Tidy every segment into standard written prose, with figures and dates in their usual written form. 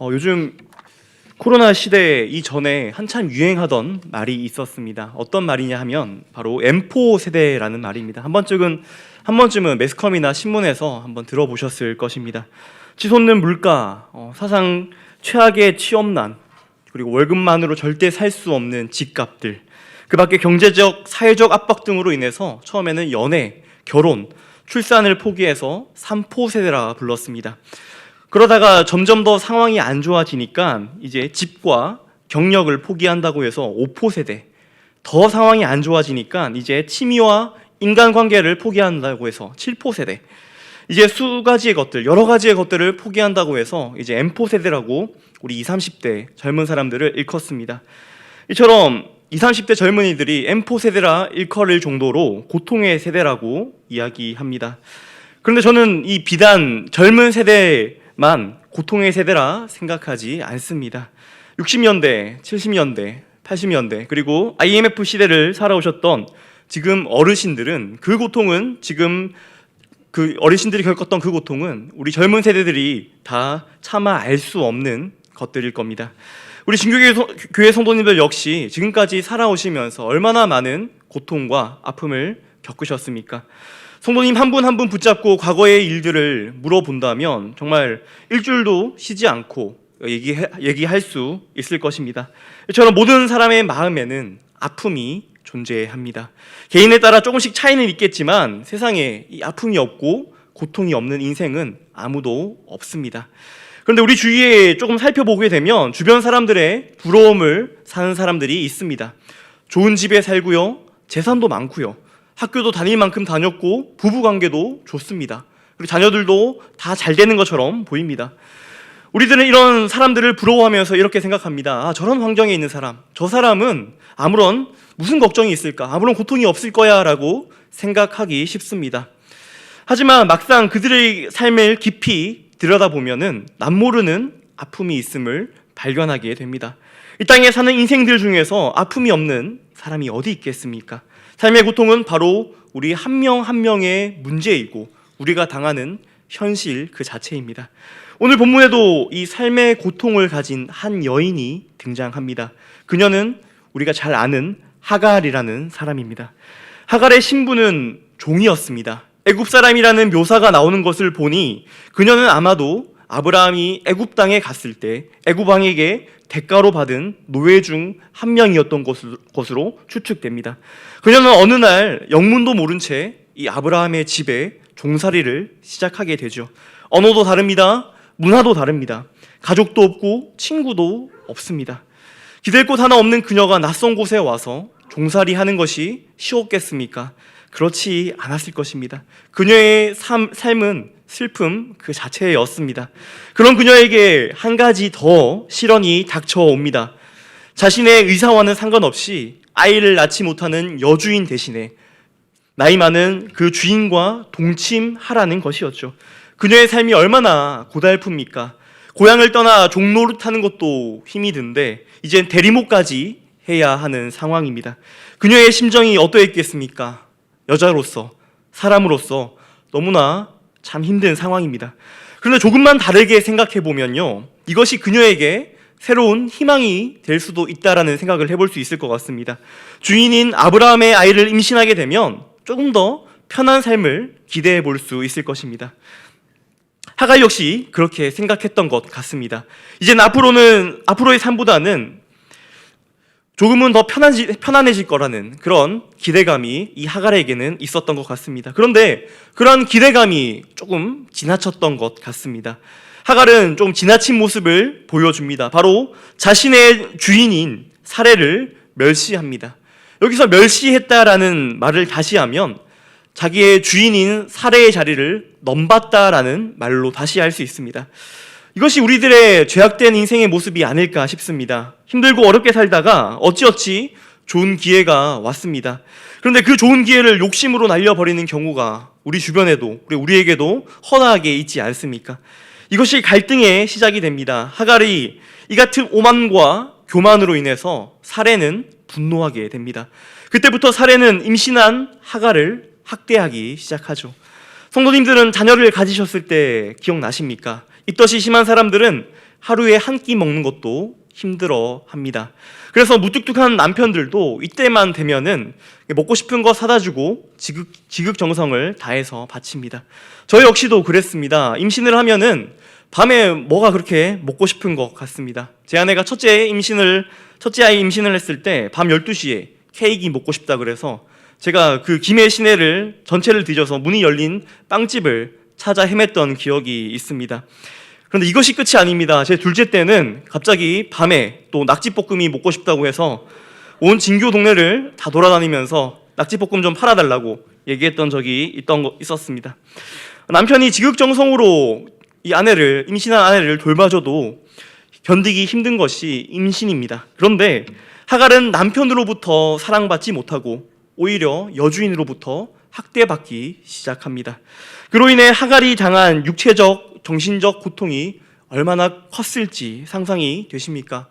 요즘 코로나 시대 이전에 한참 유행하던 말이 있었습니다. 어떤 말이냐 하면 바로 M4 세대라는 말입니다. 한 번쯤은 매스컴이나 신문에서 한번 들어보셨을 것입니다. 치솟는 물가, 사상 최악의 취업난, 그리고 월급만으로 절대 살 수 없는 집값들, 그 밖에 경제적, 사회적 압박 등으로 인해서 처음에는 연애, 결혼, 출산을 포기해서 3포 세대라 불렀습니다. 그러다가 점점 더 상황이 안 좋아지니까 이제 집과 경력을 포기한다고 해서 5포 세대, 더 상황이 안 좋아지니까 이제 취미와 인간관계를 포기한다고 해서 7포 세대, 이제 여러 가지의 것들을 포기한다고 해서 이제 M4 세대라고 우리 20, 30대 젊은 사람들을 일컫습니다. 이처럼 20, 30대 젊은이들이 M4 세대라 일컬을 정도로 고통의 세대라고 이야기합니다. 그런데 저는 이 비단 젊은 세대만 고통의 세대라 생각하지 않습니다. 60년대, 70년대, 80년대 그리고 IMF 시대를 살아오셨던 지금 어르신들은 어르신들이 겪었던 그 고통은 우리 젊은 세대들이 다 차마 알 수 없는 것들일 겁니다. 우리 신교회 성도님들 역시 지금까지 살아오시면서 얼마나 많은 고통과 아픔을 겪으셨습니까? 성도님 한 분 한 분 붙잡고 과거의 일들을 물어본다면 정말 일주일도 쉬지 않고 얘기할 수 있을 것입니다. 이처럼 모든 사람의 마음에는 아픔이 존재합니다. 개인에 따라 조금씩 차이는 있겠지만 세상에 이 아픔이 없고 고통이 없는 인생은 아무도 없습니다. 그런데 우리 주위에 조금 살펴보게 되면 주변 사람들의 부러움을 사는 사람들이 있습니다. 좋은 집에 살고요, 재산도 많고요, 학교도 다닐 만큼 다녔고 부부관계도 좋습니다. 그리고 자녀들도 다 잘 되는 것처럼 보입니다. 우리들은 이런 사람들을 부러워하면서 이렇게 생각합니다. 저런 환경에 있는 사람, 저 사람은 무슨 걱정이 있을까? 아무런 고통이 없을 거야 라고 생각하기 쉽습니다. 하지만 막상 그들의 삶을 깊이 들여다보면은 남모르는 아픔이 있음을 발견하게 됩니다. 이 땅에 사는 인생들 중에서 아픔이 없는 사람이 어디 있겠습니까? 삶의 고통은 바로 우리 한 명 한 명의 문제이고 우리가 당하는 현실 그 자체입니다. 오늘 본문에도 이 삶의 고통을 가진 한 여인이 등장합니다. 그녀는 우리가 잘 아는 하갈이라는 사람입니다. 하갈의 신부는 종이었습니다. 애굽 사람이라는 묘사가 나오는 것을 보니 그녀는 아마도 아브라함이 애굽 땅에 갔을 때 애굽 왕에게 대가로 받은 노예 중 한 명이었던 것으로 추측됩니다. 그녀는 어느 날 영문도 모른 채 이 아브라함의 집에 종살이를 시작하게 되죠. 언어도 다릅니다. 문화도 다릅니다. 가족도 없고 친구도 없습니다. 기댈 곳 하나 없는 그녀가 낯선 곳에 와서 종살이 하는 것이 쉬웠겠습니까? 그렇지 않았을 것입니다. 그녀의 삶은 슬픔 그 자체였습니다. 그런 그녀에게 한 가지 더 시련이 닥쳐옵니다. 자신의 의사와는 상관없이 아이를 낳지 못하는 여주인 대신에 나이 많은 그 주인과 동침하라는 것이었죠. 그녀의 삶이 얼마나 고달픕니까? 고향을 떠나 종노릇하는 것도 힘이 든데 이젠 대리모까지 해야 하는 상황입니다. 그녀의 심정이 어떠했겠습니까? 여자로서, 사람으로서 너무나 참 힘든 상황입니다. 그런데 조금만 다르게 생각해보면요, 이것이 그녀에게 새로운 희망이 될 수도 있다라는 생각을 해볼 수 있을 것 같습니다. 주인인 아브라함의 아이를 임신하게 되면 조금 더 편한 삶을 기대해 볼 수 있을 것입니다. 하갈 역시 그렇게 생각했던 것 같습니다. 이젠 앞으로의 삶보다는 조금은 더 편안해질 거라는 그런 기대감이 이 하갈에게는 있었던 것 같습니다. 그런데 그런 기대감이 조금 지나쳤던 것 같습니다. 하갈은 좀 지나친 모습을 보여줍니다. 바로 자신의 주인인 사레를 멸시합니다. 여기서 멸시했다라는 말을 다시 하면 자기의 주인인 사레의 자리를 넘봤다라는 말로 다시 할 수 있습니다. 이것이 우리들의 죄악된 인생의 모습이 아닐까 싶습니다. 힘들고 어렵게 살다가 어찌어찌 좋은 기회가 왔습니다. 그런데 그 좋은 기회를 욕심으로 날려버리는 경우가 우리 주변에도 우리에게도 허다하게 있지 않습니까? 이것이 갈등의 시작이 됩니다. 하갈이 이 같은 오만과 교만으로 인해서 사레는 분노하게 됩니다. 그때부터 사레는 임신한 하갈을 학대하기 시작하죠. 성도님들은 자녀를 가지셨을 때 기억나십니까? 입덧이 심한 사람들은 하루에 한 끼 먹는 것도 힘들어합니다. 그래서 무뚝뚝한 남편들도 이때만 되면은 먹고 싶은 거 사다 주고 지극정성을 다해서 바칩니다. 저 역시도 그랬습니다. 임신을 하면은 밤에 뭐가 그렇게 먹고 싶은 것 같습니다. 제 아내가 첫째 아이 임신을 했을 때 밤 12시에 케이크 먹고 싶다 그래서 제가 그 김해 시내를 전체를 뒤져서 문이 열린 빵집을 찾아 헤맸던 기억이 있습니다. 그런데 이것이 끝이 아닙니다. 제 둘째 때는 갑자기 밤에 또 낙지볶음이 먹고 싶다고 해서 온 진교 동네를 다 돌아다니면서 낙지볶음 좀 팔아달라고 얘기했던 적이 있었습니다. 남편이 지극정성으로 임신한 아내를 돌봐줘도 견디기 힘든 것이 임신입니다. 그런데 하갈은 남편으로부터 사랑받지 못하고 오히려 여주인으로부터 학대받기 시작합니다. 그로 인해 하갈이 당한 육체적, 정신적 고통이 얼마나 컸을지 상상이 되십니까?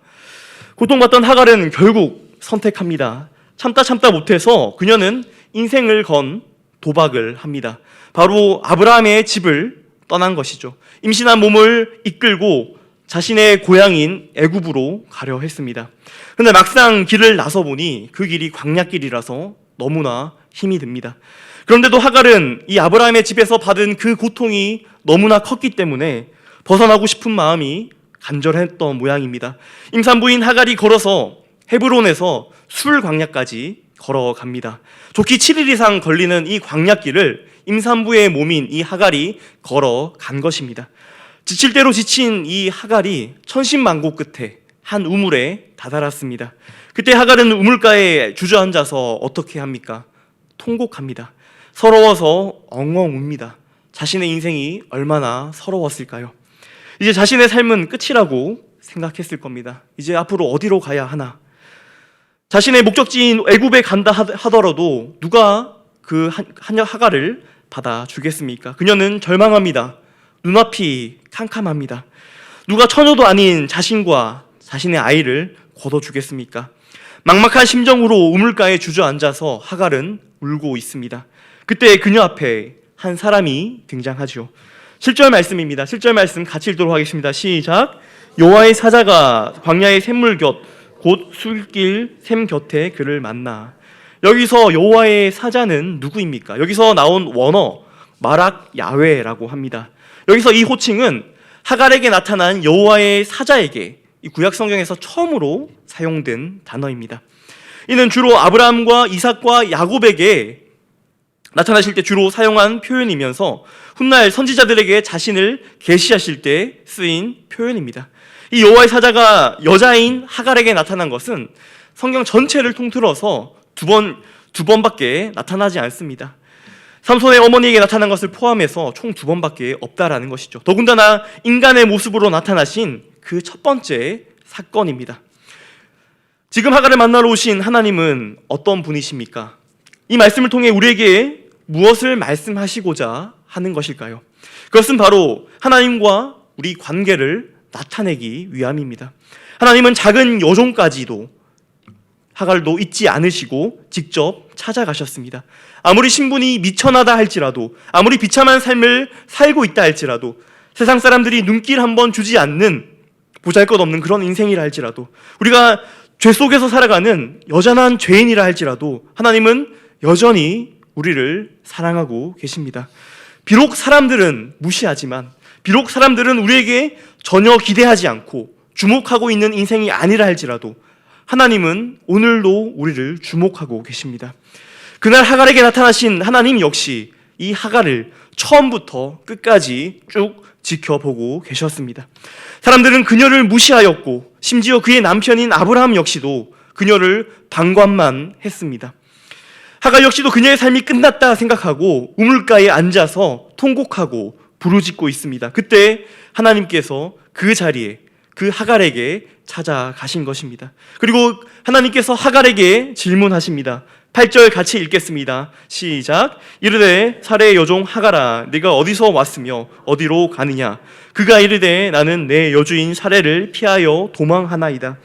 고통받던 하갈은 결국 선택합니다. 참다 못해서 그녀는 인생을 건 도박을 합니다. 바로 아브라함의 집을 떠난 것이죠. 임신한 몸을 이끌고 자신의 고향인 애굽으로 가려 했습니다. 그런데 막상 길을 나서보니 그 길이 광야길이라서 너무나 힘이 듭니다. 그런데도 하갈은 이 아브라함의 집에서 받은 그 고통이 너무나 컸기 때문에 벗어나고 싶은 마음이 간절했던 모양입니다. 임산부인 하갈이 걸어서 헤브론에서 술 광야까지 걸어갑니다. 좋기 7일 이상 걸리는 이 광야길을 임산부의 몸인 이 하갈이 걸어간 것입니다. 지칠 대로 지친 이 하갈이 천신만고 끝에 한 우물에 다다랐습니다. 그때 하갈은 우물가에 주저앉아서 어떻게 합니까? 통곡합니다. 서러워서 엉엉 웁니다. 자신의 인생이 얼마나 서러웠을까요? 이제 자신의 삶은 끝이라고 생각했을 겁니다. 이제 앞으로 어디로 가야 하나? 자신의 목적지인 애굽에 간다 하더라도 누가 그 하갈을 받아주겠습니까? 그녀는 절망합니다. 눈앞이 캄캄합니다. 누가 처녀도 아닌 자신과 자신의 아이를 거둬주겠습니까? 막막한 심정으로 우물가에 주저앉아서 하갈은 울고 있습니다. 그때 그녀 앞에 한 사람이 등장하죠. 7절 말씀입니다. 7절 말씀 같이 읽도록 하겠습니다. 시작. 여호와의 사자가 광야의 샘물 곁 곧 술길 샘 곁에 그를 만나. 여기서 여호와의 사자는 누구입니까? 여기서 나온 원어 마락 야훼라고 합니다. 여기서 이 호칭은 하갈에게 나타난 여호와의 사자에게 이 구약 성경에서 처음으로 사용된 단어입니다. 이는 주로 아브라함과 이삭과 야곱에게 나타나실 때 주로 사용한 표현이면서 훗날 선지자들에게 자신을 계시하실 때 쓰인 표현입니다. 이 여호와의 사자가 여자인 하갈에게 나타난 것은 성경 전체를 통틀어서 두 번밖에 나타나지 않습니다. 삼손의 어머니에게 나타난 것을 포함해서 총 2번밖에 없다라는 것이죠. 더군다나 인간의 모습으로 나타나신 그 첫 번째 사건입니다. 지금 하갈을 만나러 오신 하나님은 어떤 분이십니까? 이 말씀을 통해 우리에게 무엇을 말씀하시고자 하는 것일까요? 그것은 바로 하나님과 우리 관계를 나타내기 위함입니다. 하나님은 작은 여종까지도 하갈도 잊지 않으시고 직접 찾아가셨습니다. 아무리 신분이 미천하다 할지라도, 아무리 비참한 삶을 살고 있다 할지라도, 세상 사람들이 눈길 한번 주지 않는 보잘것없는 그런 인생이라 할지라도, 우리가 죄 속에서 살아가는 여전한 죄인이라 할지라도 하나님은 여전히 우리를 사랑하고 계십니다. 비록 사람들은 무시하지만, 비록 사람들은 우리에게 전혀 기대하지 않고 주목하고 있는 인생이 아니라 할지라도 하나님은 오늘도 우리를 주목하고 계십니다. 그날 하갈에게 나타나신 하나님 역시 이 하갈을 처음부터 끝까지 쭉 지켜보고 계셨습니다. 사람들은 그녀를 무시하였고 심지어 그의 남편인 아브라함 역시도 그녀를 방관만 했습니다. 하갈 역시도 그녀의 삶이 끝났다 생각하고 우물가에 앉아서 통곡하고 부르짖고 있습니다. 그때 하나님께서 그 자리에 그 하갈에게 찾아가신 것입니다. 그리고 하나님께서 하갈에게 질문하십니다. 8절 같이 읽겠습니다. 시작. 이르되 사레의 여종 하갈아, 네가 어디서 왔으며 어디로 가느냐? 그가 이르되 나는 내 여주인 사레를 피하여 도망하나이다.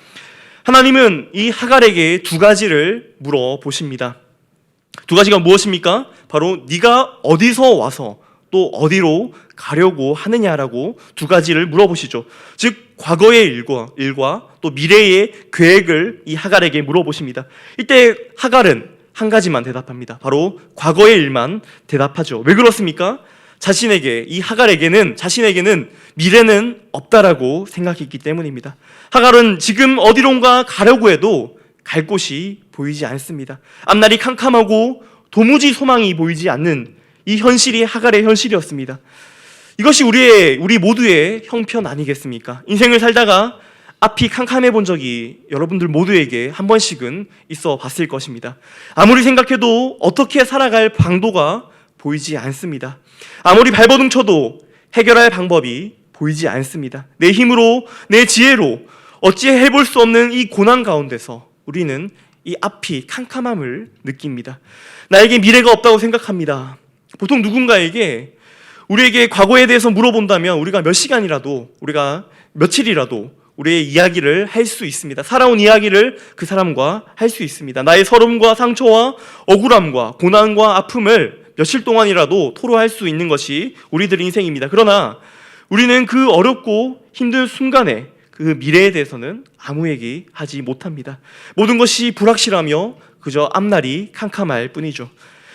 하나님은 이 하갈에게 2가지를 물어보십니다. 2가지가 무엇입니까? 바로 네가 어디서 와서 또 어디로 가려고 하느냐라고 두 가지를 물어보시죠. 즉 과거의 일과 또 미래의 계획을 이 하갈에게 물어보십니다. 이때 하갈은 한 가지만 대답합니다. 바로 과거의 일만 대답하죠. 왜 그렇습니까? 이 하갈에게는 자신에게는 미래는 없다라고 생각했기 때문입니다. 하갈은 지금 어디론가 가려고 해도 갈 곳이 보이지 않습니다. 앞날이 캄캄하고 도무지 소망이 보이지 않는 이 현실이 하갈의 현실이었습니다. 이것이 우리 모두의 형편 아니겠습니까? 인생을 살다가 앞이 캄캄해 본 적이 여러분들 모두에게 한 번씩은 있어 봤을 것입니다. 아무리 생각해도 어떻게 살아갈 방도가 보이지 않습니다. 아무리 발버둥 쳐도 해결할 방법이 보이지 않습니다. 내 힘으로, 내 지혜로 어찌 해볼 수 없는 이 고난 가운데서 우리는 이 앞이 캄캄함을 느낍니다. 나에게 미래가 없다고 생각합니다. 보통 누군가에게 우리에게 과거에 대해서 물어본다면 우리가 몇 시간이라도, 우리가 며칠이라도 우리의 이야기를 할 수 있습니다. 살아온 이야기를 그 사람과 할 수 있습니다. 나의 서름과 상처와 억울함과 고난과 아픔을 며칠 동안이라도 토로할 수 있는 것이 우리들의 인생입니다. 그러나 우리는 그 어렵고 힘든 순간에 그 미래에 대해서는 아무 얘기 하지 못합니다. 모든 것이 불확실하며 그저 앞날이 캄캄할 뿐이죠.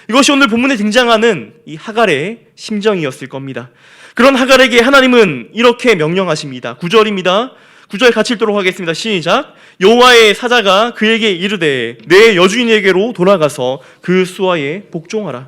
이것이 오늘 본문에 등장하는 이 하갈의 심정이었을 겁니다. 그런 하갈에게 하나님은 이렇게 명령하십니다. 9절입니다. 9절 같이 읽도록 하겠습니다. 시작. 여호와의 사자가 그에게 이르되 내 여주인에게로 돌아가서 그 수하에 복종하라.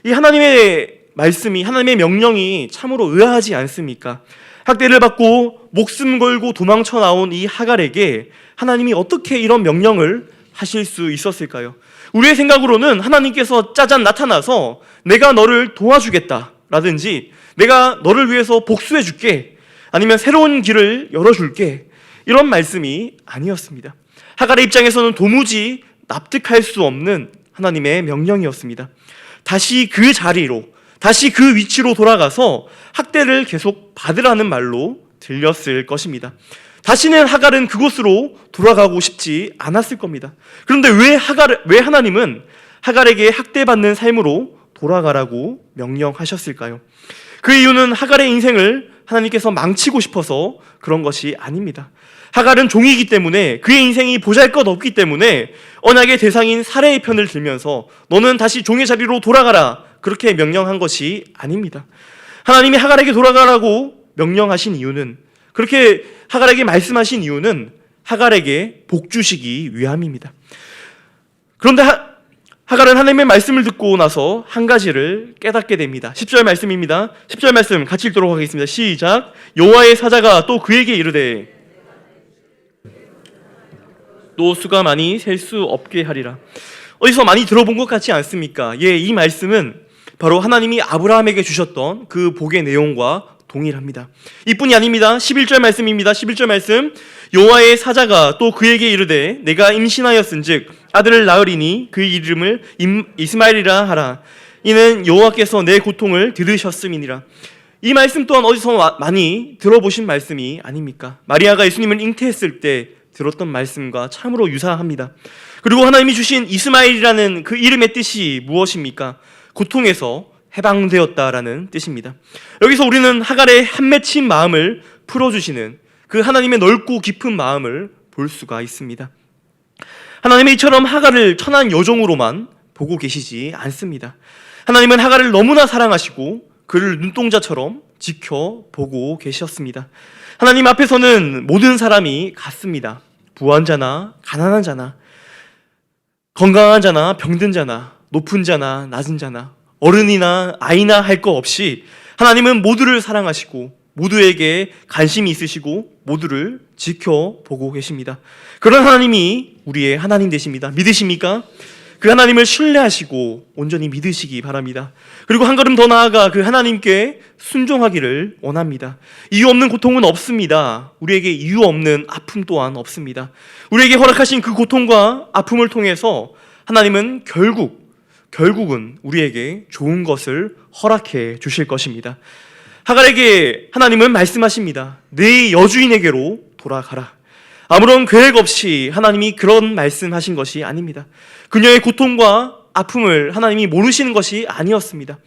이 하나님의 말씀이, 하나님의 명령이 참으로 의아하지 않습니까? 학대를 받고 목숨 걸고 도망쳐 나온 이 하갈에게 하나님이 어떻게 이런 명령을 하실 수 있었을까요? 우리의 생각으로는 하나님께서 짜잔 나타나서 내가 너를 도와주겠다 라든지 내가 너를 위해서 복수해줄게, 아니면 새로운 길을 열어줄게, 이런 말씀이 아니었습니다. 하갈의 입장에서는 도무지 납득할 수 없는 하나님의 명령이었습니다. 다시 그 자리로, 다시 그 위치로 돌아가서 학대를 계속 받으라는 말로 들렸을 것입니다. 다시는 하갈은 그곳으로 돌아가고 싶지 않았을 겁니다. 그런데 왜 하나님은 하갈에게 학대받는 삶으로 돌아가라고 명령하셨을까요? 그 이유는 하갈의 인생을 하나님께서 망치고 싶어서 그런 것이 아닙니다. 하갈은 종이기 때문에, 그의 인생이 보잘것없기 때문에 언약의 대상인 사레의 편을 들면서 너는 다시 종의 자리로 돌아가라, 그렇게 명령한 것이 아닙니다. 하나님이 하갈에게 돌아가라고 명령하신 이유는, 그렇게 하갈에게 말씀하신 이유는 하갈에게 복 주시기 위함입니다. 그런데 하갈은 하나님의 말씀을 듣고 나서 한 가지를 깨닫게 됩니다. 10절 말씀입니다. 10절 말씀 같이 읽도록 하겠습니다. 시작. 여호와의 사자가 또 그에게 이르되 또 수가 많이 셀 수 없게 하리라. 어디서 많이 들어본 것 같지 않습니까? 이 말씀은 바로 하나님이 아브라함에게 주셨던 그 복의 내용과 동일합니다. 이뿐이 아닙니다. 11절 말씀입니다. 11절 말씀. 여호와의 사자가 또 그에게 이르되 내가 임신하였은즉 아들을 낳으리니 그 이름을 이스마엘이라 하라. 이는 여호와께서 내 고통을 들으셨음이니라. 이 말씀 또한 어디서 많이 들어보신 말씀이 아닙니까? 마리아가 예수님을 잉태했을 때 들었던 말씀과 참으로 유사합니다. 그리고 하나님이 주신 이스마엘이라는 그 이름의 뜻이 무엇입니까? 고통에서 해방되었다라는 뜻입니다. 여기서 우리는 하갈의 한 맺힌 마음을 풀어주시는 그 하나님의 넓고 깊은 마음을 볼 수가 있습니다. 하나님은 이처럼 하갈을 천한 여종으로만 보고 계시지 않습니다. 하나님은 하갈을 너무나 사랑하시고 그를 눈동자처럼 지켜보고 계셨습니다. 하나님 앞에서는 모든 사람이 같습니다. 부한 자나 가난한 자나, 건강한 자나 병든 자나, 높은 자나 낮은 자나, 어른이나 아이나 할 거 없이 하나님은 모두를 사랑하시고 모두에게 관심이 있으시고 모두를 지켜보고 계십니다. 그런 하나님이 우리의 하나님 되십니다. 믿으십니까? 그 하나님을 신뢰하시고 온전히 믿으시기 바랍니다. 그리고 한 걸음 더 나아가 그 하나님께 순종하기를 원합니다. 이유 없는 고통은 없습니다. 우리에게 이유 없는 아픔 또한 없습니다. 우리에게 허락하신 그 고통과 아픔을 통해서 하나님은 결국은 우리에게 좋은 것을 허락해 주실 것입니다. 하갈에게 하나님은 말씀하십니다. 네 여주인에게로 돌아가라. 아무런 계획 없이 하나님이 그런 말씀하신 것이 아닙니다. 그녀의 고통과 아픔을 하나님이 모르시는 것이 아니었습니다.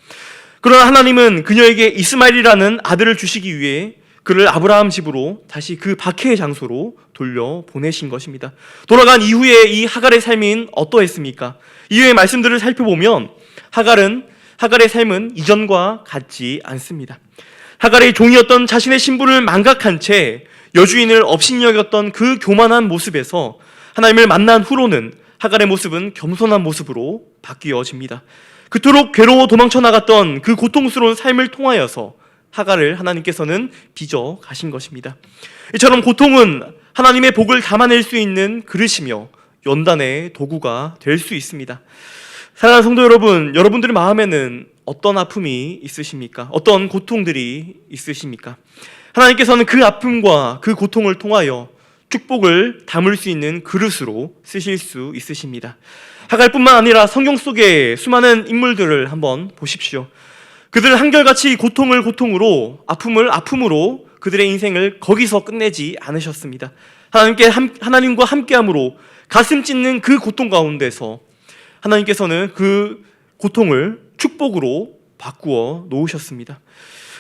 그러나 하나님은 그녀에게 이스마엘이라는 아들을 주시기 위해 그를 아브라함 집으로 다시 그 박해의 장소로 돌려보내신 것입니다. 돌아간 이후에 이 하갈의 삶은 어떠했습니까? 이후의 말씀들을 살펴보면 하갈의 삶은 이전과 같지 않습니다. 하갈의 종이었던 자신의 신분을 망각한 채 여주인을 업신여겼던 그 교만한 모습에서 하나님을 만난 후로는 하갈의 모습은 겸손한 모습으로 바뀌어집니다. 그토록 괴로워 도망쳐 나갔던 그 고통스러운 삶을 통하여서 하갈을 하나님께서는 빚어 가신 것입니다. 이처럼 고통은 하나님의 복을 담아낼 수 있는 그릇이며 연단의 도구가 될 수 있습니다. 사랑하는 성도 여러분, 여러분들의 마음에는 어떤 아픔이 있으십니까? 어떤 고통들이 있으십니까? 하나님께서는 그 아픔과 그 고통을 통하여 축복을 담을 수 있는 그릇으로 쓰실 수 있으십니다. 하갈뿐만 아니라 성경 속의 수많은 인물들을 한번 보십시오. 그들은 한결같이 고통을 고통으로, 아픔을 아픔으로 그들의 인생을 거기서 끝내지 않으셨습니다. 하나님과 함께함으로 가슴 찢는 그 고통 가운데서 하나님께서는 그 고통을 축복으로 바꾸어 놓으셨습니다.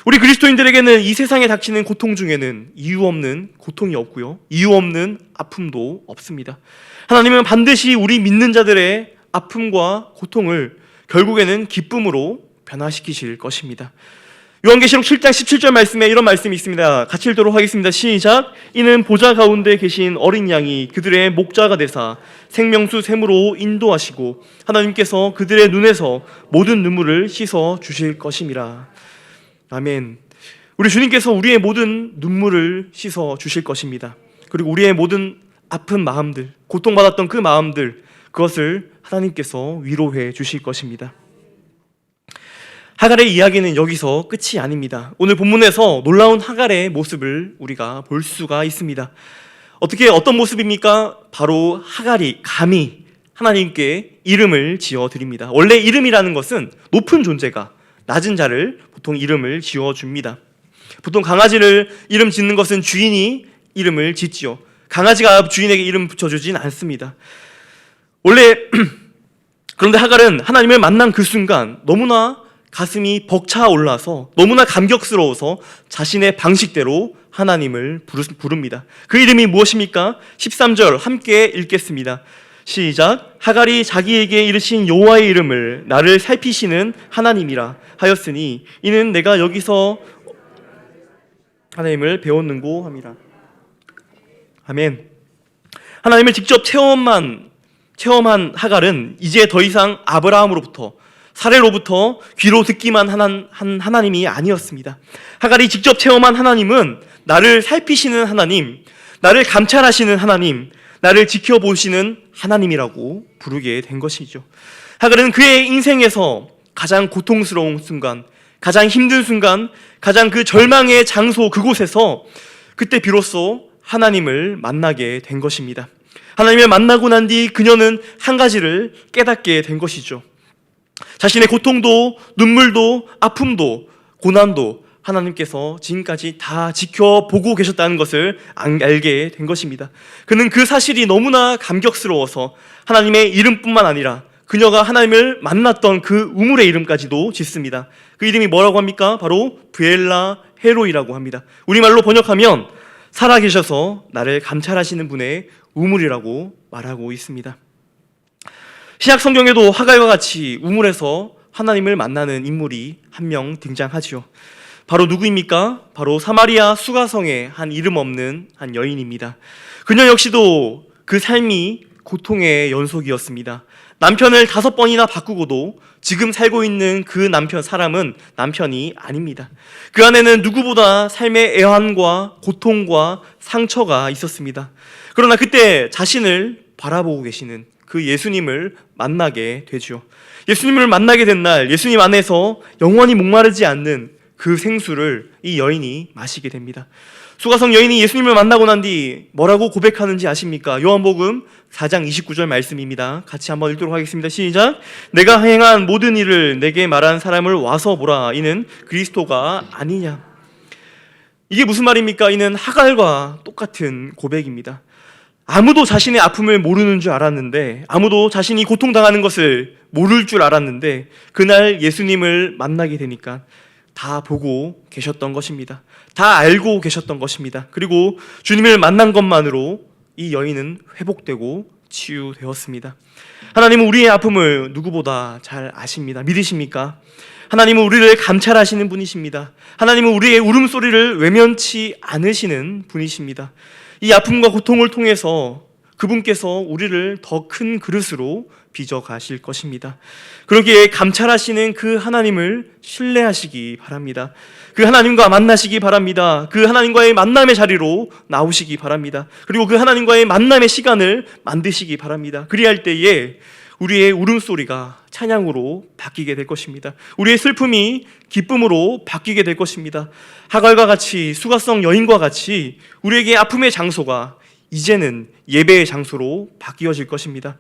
우리 그리스도인들에게는 이 세상에 닥치는 고통 중에는 이유 없는 고통이 없고요, 이유 없는 아픔도 없습니다. 하나님은 반드시 우리 믿는 자들의 아픔과 고통을 결국에는 기쁨으로 변화시키실 것입니다. 요한계시록 7장 17절 말씀에 이런 말씀이 있습니다. 같이 읽도록 하겠습니다. 시작. 이는 보좌 가운데 계신 어린 양이 그들의 목자가 되사 생명수 샘으로 인도하시고 하나님께서 그들의 눈에서 모든 눈물을 씻어 주실 것임이라. 아멘. 우리 주님께서 우리의 모든 눈물을 씻어 주실 것입니다. 그리고 우리의 모든 아픈 마음들, 고통받았던 그 마음들, 그것을 하나님께서 위로해 주실 것입니다. 하갈의 이야기는 여기서 끝이 아닙니다. 오늘 본문에서 놀라운 하갈의 모습을 우리가 볼 수가 있습니다. 어떤 모습입니까? 바로 하갈이 감히 하나님께 이름을 지어드립니다. 원래 이름이라는 것은 높은 존재가 낮은 자를 보통 이름을 지어줍니다. 보통 강아지를 이름 짓는 것은 주인이 이름을 짓지요. 강아지가 주인에게 이름 붙여주진 않습니다. 원래 그런데 하갈은 하나님을 만난 그 순간 너무나 가슴이 벅차 올라서 너무나 감격스러워서 자신의 방식대로 하나님을 부릅니다. 그 이름이 무엇입니까? 13절 함께 읽겠습니다. 시작. 하갈이 자기에게 이르신 여호와의 이름을 나를 살피시는 하나님이라 하였으니 이는 내가 여기서 하나님을 배웠는고 함이라. 아멘. 하나님을 직접 체험한 하갈은 이제 더 이상 아브라함으로부터, 사례로부터 귀로 듣기만 한 하나님이 아니었습니다. 하갈이 직접 체험한 하나님은 나를 살피시는 하나님, 나를 감찰하시는 하나님, 나를 지켜보시는 하나님이라고 부르게 된 것이죠. 하갈은 그의 인생에서 가장 고통스러운 순간, 가장 힘든 순간, 가장 그 절망의 장소 그곳에서 그때 비로소 하나님을 만나게 된 것입니다. 하나님을 만나고 난 뒤 그녀는 한 가지를 깨닫게 된 것이죠. 자신의 고통도, 눈물도, 아픔도, 고난도 하나님께서 지금까지 다 지켜보고 계셨다는 것을 알게 된 것입니다. 그는 그 사실이 너무나 감격스러워서 하나님의 이름뿐만 아니라 그녀가 하나님을 만났던 그 우물의 이름까지도 짓습니다. 그 이름이 뭐라고 합니까? 바로 브엘라 헤로이라고 합니다. 우리말로 번역하면 살아계셔서 나를 감찰하시는 분의 우물이라고 말하고 있습니다. 신약 성경에도 하갈과 같이 우물에서 하나님을 만나는 인물이 한 명 등장하지요. 바로 누구입니까? 바로 사마리아 수가성의 한 이름 없는 한 여인입니다. 그녀 역시도 그 삶이 고통의 연속이었습니다. 남편을 5번이나 바꾸고도 지금 살고 있는 그 사람은 남편이 아닙니다. 그 안에는 누구보다 삶의 애환과 고통과 상처가 있었습니다. 그러나 그때 자신을 바라보고 계시는 그 예수님을 만나게 되죠. 예수님을 만나게 된 날, 예수님 안에서 영원히 목마르지 않는 그 생수를 이 여인이 마시게 됩니다. 수가성 여인이 예수님을 만나고 난 뒤 뭐라고 고백하는지 아십니까? 요한복음 4장 29절 말씀입니다. 같이 한번 읽도록 하겠습니다. 시작. 내가 행한 모든 일을 내게 말한 사람을 와서 보라. 이는 그리스도가 아니냐. 이게 무슨 말입니까? 이는 하갈과 똑같은 고백입니다. 아무도 자신의 아픔을 모르는 줄 알았는데, 아무도 자신이 고통당하는 것을 모를 줄 알았는데 그날 예수님을 만나게 되니까 다 보고 계셨던 것입니다. 다 알고 계셨던 것입니다. 그리고 주님을 만난 것만으로 이 여인은 회복되고 치유되었습니다. 하나님은 우리의 아픔을 누구보다 잘 아십니다. 믿으십니까? 하나님은 우리를 감찰하시는 분이십니다. 하나님은 우리의 울음소리를 외면치 않으시는 분이십니다. 이 아픔과 고통을 통해서 그분께서 우리를 더 큰 그릇으로 빚어가실 것입니다. 그러기에 감찰하시는 그 하나님을 신뢰하시기 바랍니다. 그 하나님과 만나시기 바랍니다. 그 하나님과의 만남의 자리로 나오시기 바랍니다. 그리고 그 하나님과의 만남의 시간을 만드시기 바랍니다. 그리할 때에 우리의 울음소리가 찬양으로 바뀌게 될 것입니다. 우리의 슬픔이 기쁨으로 바뀌게 될 것입니다. 하갈과 같이, 수가성 여인과 같이 우리에게 아픔의 장소가 이제는 예배의 장소로 바뀌어질 것입니다.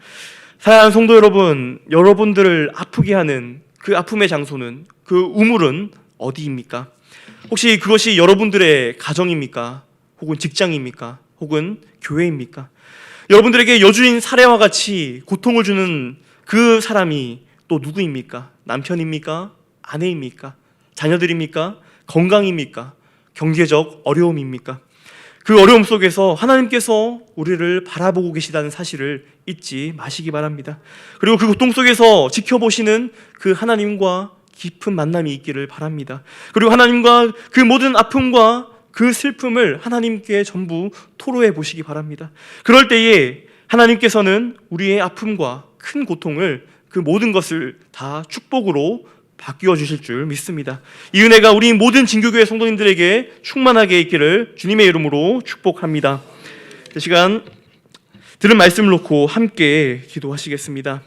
사랑하는 성도 여러분, 여러분들을 아프게 하는 그 아픔의 장소는, 그 우물은 어디입니까? 혹시 그것이 여러분들의 가정입니까? 혹은 직장입니까? 혹은 교회입니까? 여러분들에게 여주인 사례와 같이 고통을 주는 그 사람이 또 누구입니까? 남편입니까? 아내입니까? 자녀들입니까? 건강입니까? 경제적 어려움입니까? 그 어려움 속에서 하나님께서 우리를 바라보고 계시다는 사실을 잊지 마시기 바랍니다. 그리고 그 고통 속에서 지켜보시는 그 하나님과 깊은 만남이 있기를 바랍니다. 그리고 하나님과 그 모든 아픔과 그 슬픔을 하나님께 전부 토로해 보시기 바랍니다. 그럴 때에 하나님께서는 우리의 아픔과 큰 고통을, 그 모든 것을 다 축복으로 바뀌어 주실 줄 믿습니다. 이 은혜가 우리 모든 진교교회 성도님들에게 충만하게 있기를 주님의 이름으로 축복합니다. 이 시간 들은 말씀을 놓고 함께 기도하시겠습니다.